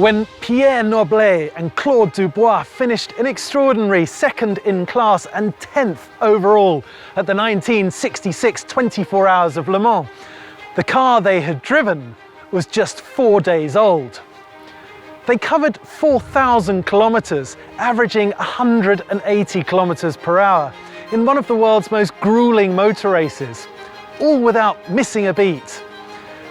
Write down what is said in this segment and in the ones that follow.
when Pierre Noblet and Claude Dubois finished an extraordinary second in class and 10th overall at the 1966 24 Hours of Le Mans. The car they had driven was just 4 days old. They covered 4,000 kilometers, averaging 180 kilometers per hour in one of the world's most grueling motor races, all without missing a beat.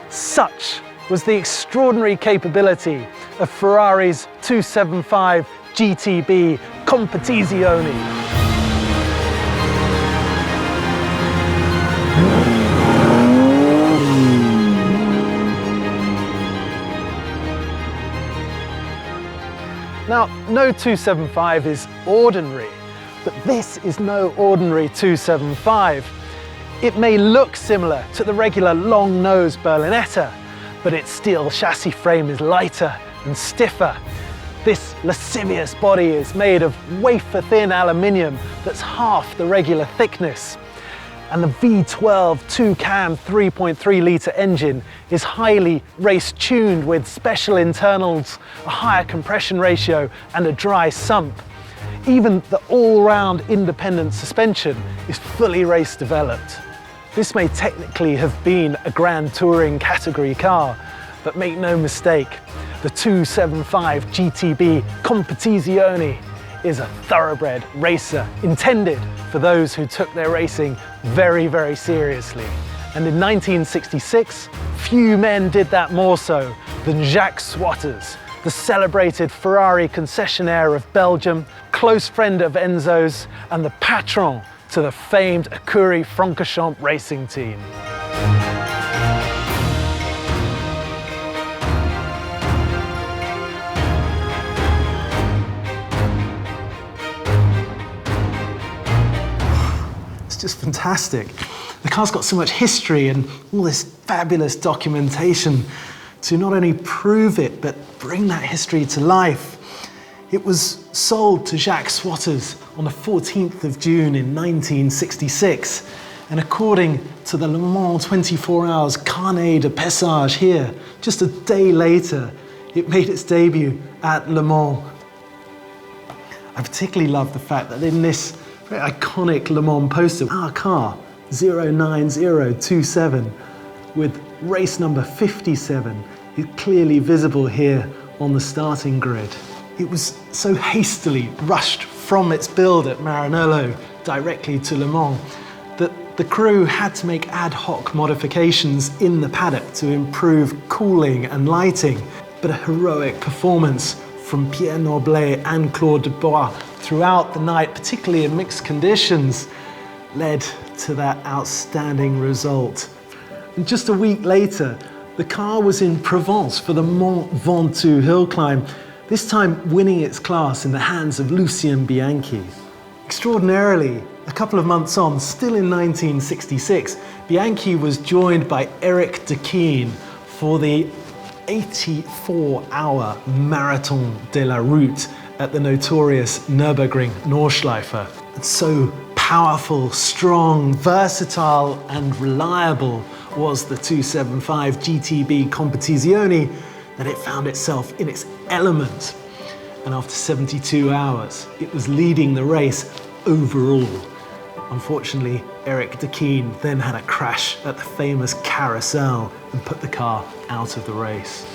Such was the extraordinary capability of Ferrari's 275 GTB Competizione. Now, no 275 is ordinary, but this is no ordinary 275. It may look similar to the regular long-nose Berlinetta, but its steel chassis frame is lighter and stiffer. This lascivious body is made of wafer-thin aluminium that's half the regular thickness. And the V12 two-cam 3.3 litre engine is highly race-tuned with special internals, a higher compression ratio and a dry sump. Even the all-round independent suspension is fully race-developed. This may technically have been a Grand Touring category car, but make no mistake, the 275 GTB Competizione is a thoroughbred racer intended for those who took their racing very, very seriously. And in 1966, few men did that more so than Jacques Swatters, the celebrated Ferrari concessionaire of Belgium, close friend of Enzo's, and the patron to the famed Ecuire Francorchamps racing team. It's just fantastic. The car's got so much history and all this fabulous documentation to not only prove it, but bring that history to life. It was sold to Jacques Swatters on the 14th of June in 1966. And according to the Le Mans 24 Hours Carnet de Passage here, just a day later, it made its debut at Le Mans. I particularly love the fact that in this very iconic Le Mans poster, our car, 09027, with race number 57, is clearly visible here on the starting grid. It was so hastily rushed from its build at Maranello directly to Le Mans that the crew had to make ad hoc modifications in the paddock to improve cooling and lighting. But a heroic performance from Pierre Noblet and Claude Dubois throughout the night, particularly in mixed conditions, led to that outstanding result. And just a week later, the car was in Provence for the Mont Ventoux hill climb, this time winning its class in the hands of Lucien Bianchi. Extraordinarily, a couple of months on, still in 1966, Bianchi was joined by Eric Dequesne for the 84-hour Marathon de la Route at the notorious Nürburgring Nordschleife. And so powerful, strong, versatile and reliable was the 275 GTB Competizione that it found itself in its element. And after 72 hours, it was leading the race overall. Unfortunately, Eric Dequesne then had a crash at the famous carousel and put the car out of the race.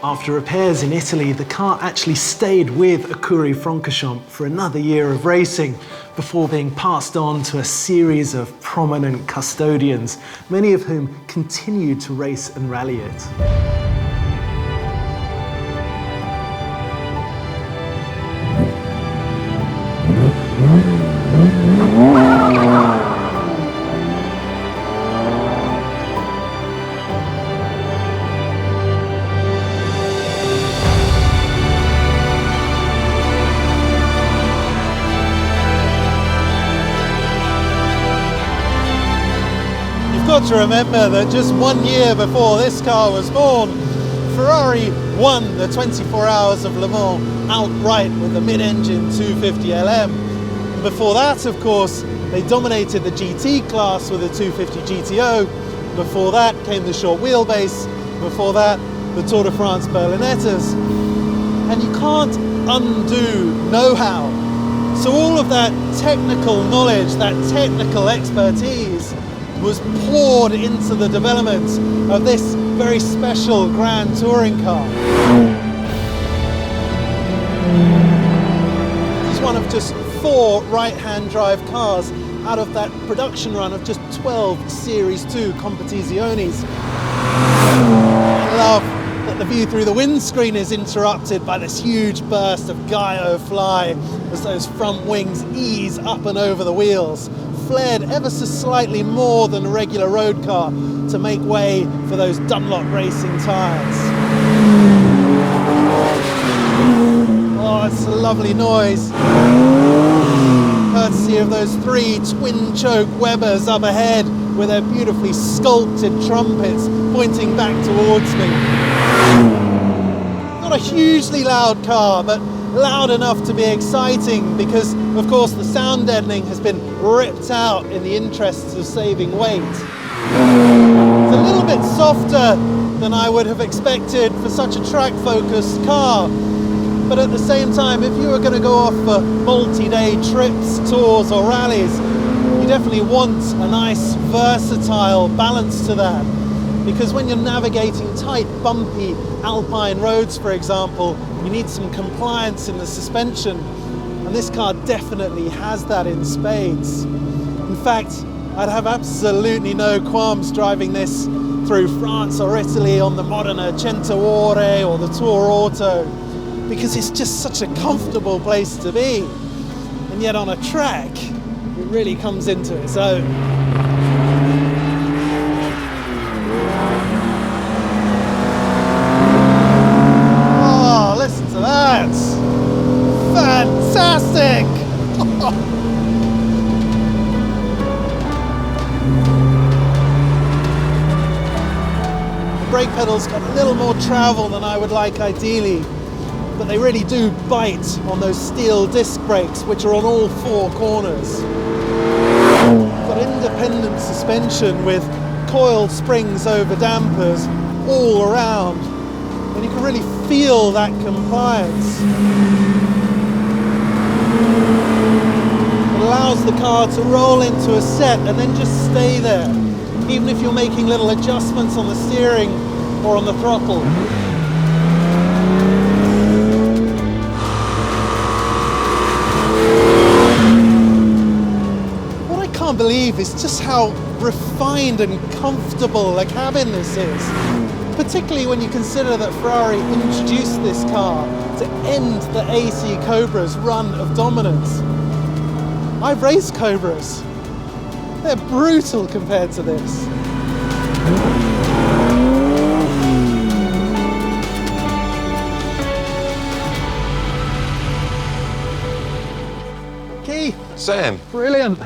After repairs in Italy, the car actually stayed with Ecuire Francorchamps for another year of racing before being passed on to a series of prominent custodians, many of whom continued to race and rally it. You've got to remember that just 1 year before this car was born, Ferrari won the 24 Hours of Le Mans outright with the mid-engine 250 LM. And before that, of course, they dominated the GT class with the 250 GTO. Before that came the short wheelbase. Before that, the Tour de France Berlinettas. and you can't undo know-how. So all of that technical knowledge, that technical expertise was poured into the development of this very special Grand Touring car. This is one of just 4 right-hand drive cars out of that production run of just 12 Series 2 Competiziones. I love that the view through the windscreen is interrupted by this huge burst of Gaio fly as those front wings ease up and over the wheels, flared ever so slightly more than a regular road car to make way for those Dunlop racing tyres. Oh, it's a lovely noise. Courtesy of those 3 twin-choke Webers up ahead with their beautifully sculpted trumpets pointing back towards me. Not a hugely loud car, but loud enough to be exciting because, of course, the sound deadening has been ripped out in the interests of saving weight. It's a little bit softer than I would have expected for such a track-focused car. But at the same time, if you were going to go off for multi-day trips, tours or rallies, you definitely want a nice, versatile balance to that. Because when you're navigating tight, bumpy alpine roads, for example, you need some compliance in the suspension. And this car definitely has that in spades. In fact, I'd have absolutely no qualms driving this through France or Italy on the Modena Centaure or the Tour Auto, because it's just such a comfortable place to be. And yet on a track, it really comes into its own. Oh, listen to that! Fantastic! The brake pedals got a little more travel than I would like ideally, but they really do bite on those steel disc brakes, which are on all 4 corners. Got independent suspension with coiled springs over dampers all around, and you can really feel that compliance. It allows the car to roll into a set and then just stay there, even if you're making little adjustments on the steering or on the throttle. I can't believe is just how refined and comfortable a cabin this is, particularly when you consider that Ferrari introduced this car to end the AC Cobra's run of dominance. I've raced Cobras. They're brutal compared to this. Keith. Sam. Brilliant.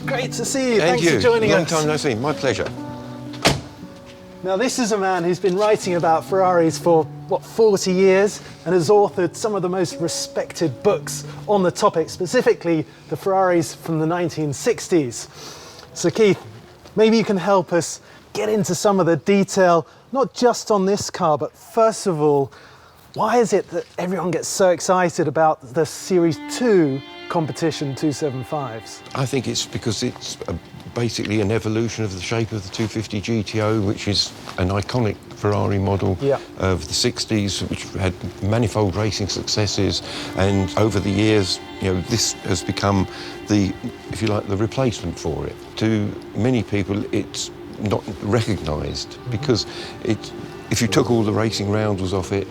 Great to see you. And Thanks for joining us. Long time no see. My pleasure. Now, this is a man who's been writing about Ferraris for, 40 years and has authored some of the most respected books on the topic, specifically the Ferraris from the 1960s. So, Keith, maybe you can help us get into some of the detail, not just on this car, but first of all, why is it that everyone gets so excited about the Series 2 competition 275s? I think it's because it's basically an evolution of the shape of the 250 GTO, which is an iconic Ferrari model of the 60s, which had manifold racing successes, and over the years, this has become the, if you like, the replacement for it. To many people, it's not recognised because if you took all the racing roundels off it,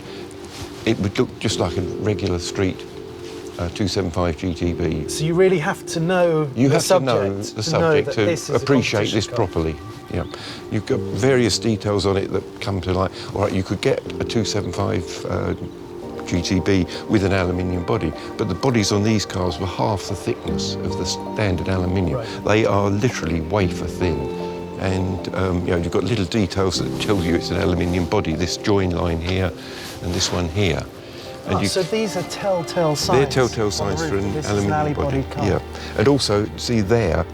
it would look just like a regular street 275 GTB. So you really have to know the subject to appreciate this properly. Yeah, you've got various details on it that come to light. All right, you could get a 275 GTB with an aluminium body, but the bodies on these cars were half the thickness of the standard aluminium. Right. They are literally wafer thin. And you've got little details that tell you it's an aluminium body. This join line here and this one here. And so these are telltale signs? They're telltale signs for an aluminium body. Yeah, and also, see there,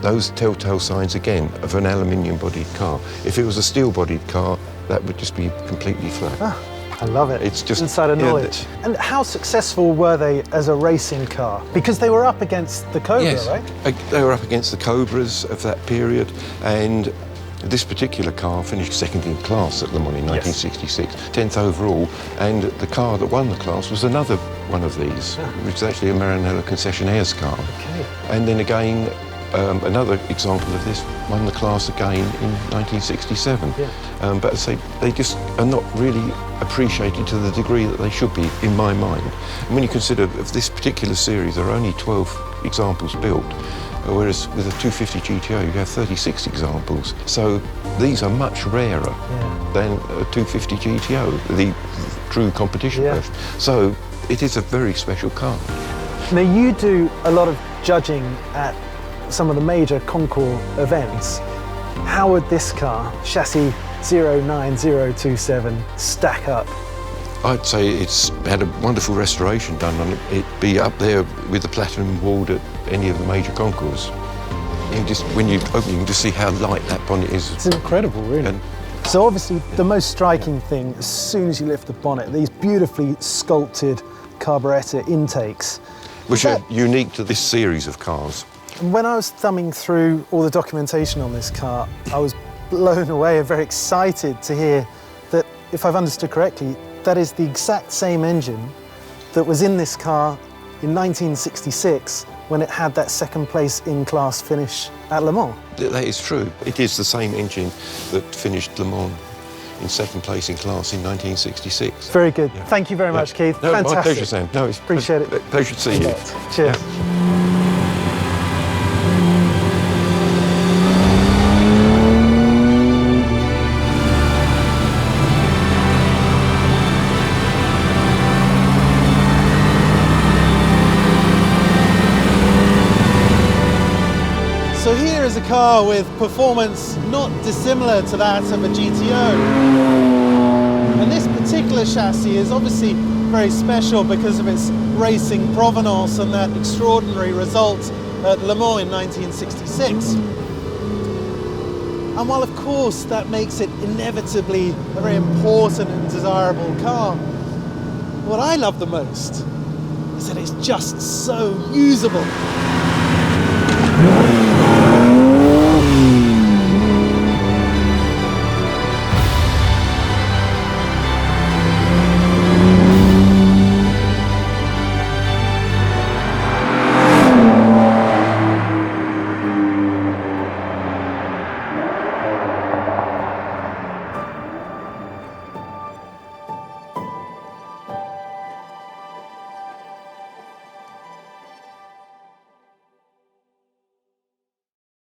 those telltale signs again of an aluminium-bodied car. If it was a steel-bodied car, that would just be completely flat. I love it. It's just insider knowledge. And how successful were they as a racing car? Because they were up against the Cobra, yes, right? They were up against the Cobras of that period, and this particular car finished second in class at Le Mans in 1966, 10th overall, and the car that won the class was another one of these, which is actually a Maranello concessionaire's car. Okay. And then again, another example of this won the class again in 1967. Yeah. But as I say, they just are not really appreciated to the degree that they should be, in my mind. And when you consider of this particular series, there are only 12 examples built, whereas with a 250 GTO you have 36 examples. So these are much rarer than a 250 GTO, the true competition version. So it is a very special car. Now you do a lot of judging at some of the major concours events. How would this car, chassis 09027, stack up? I'd say it's had a wonderful restoration done on it. It'd be up there with the platinum award at any of the major concours. When you open, you can just see how light that bonnet is. It's incredible, really. And so obviously the most striking thing, as soon as you lift the bonnet, these beautifully sculpted carburettor intakes. which are unique to this series of cars. When I was thumbing through all the documentation on this car, I was blown away and very excited to hear that, if I've understood correctly, that is the exact same engine that was in this car in 1966 when it had that second place in class finish at Le Mans. That is true. It is the same engine that finished Le Mans in second place in class in 1966. Very good. Yeah. Thank you very much, Keith. No, fantastic. My pleasure, Sam. No, it's appreciate it. Pleasure to see you. Cheers. Yeah. So here is a car with performance not dissimilar to that of a GTO. And this particular chassis is obviously very special because of its racing provenance and that extraordinary result at Le Mans in 1966. And while of course that makes it inevitably a very important and desirable car, what I love the most is that it's just so usable.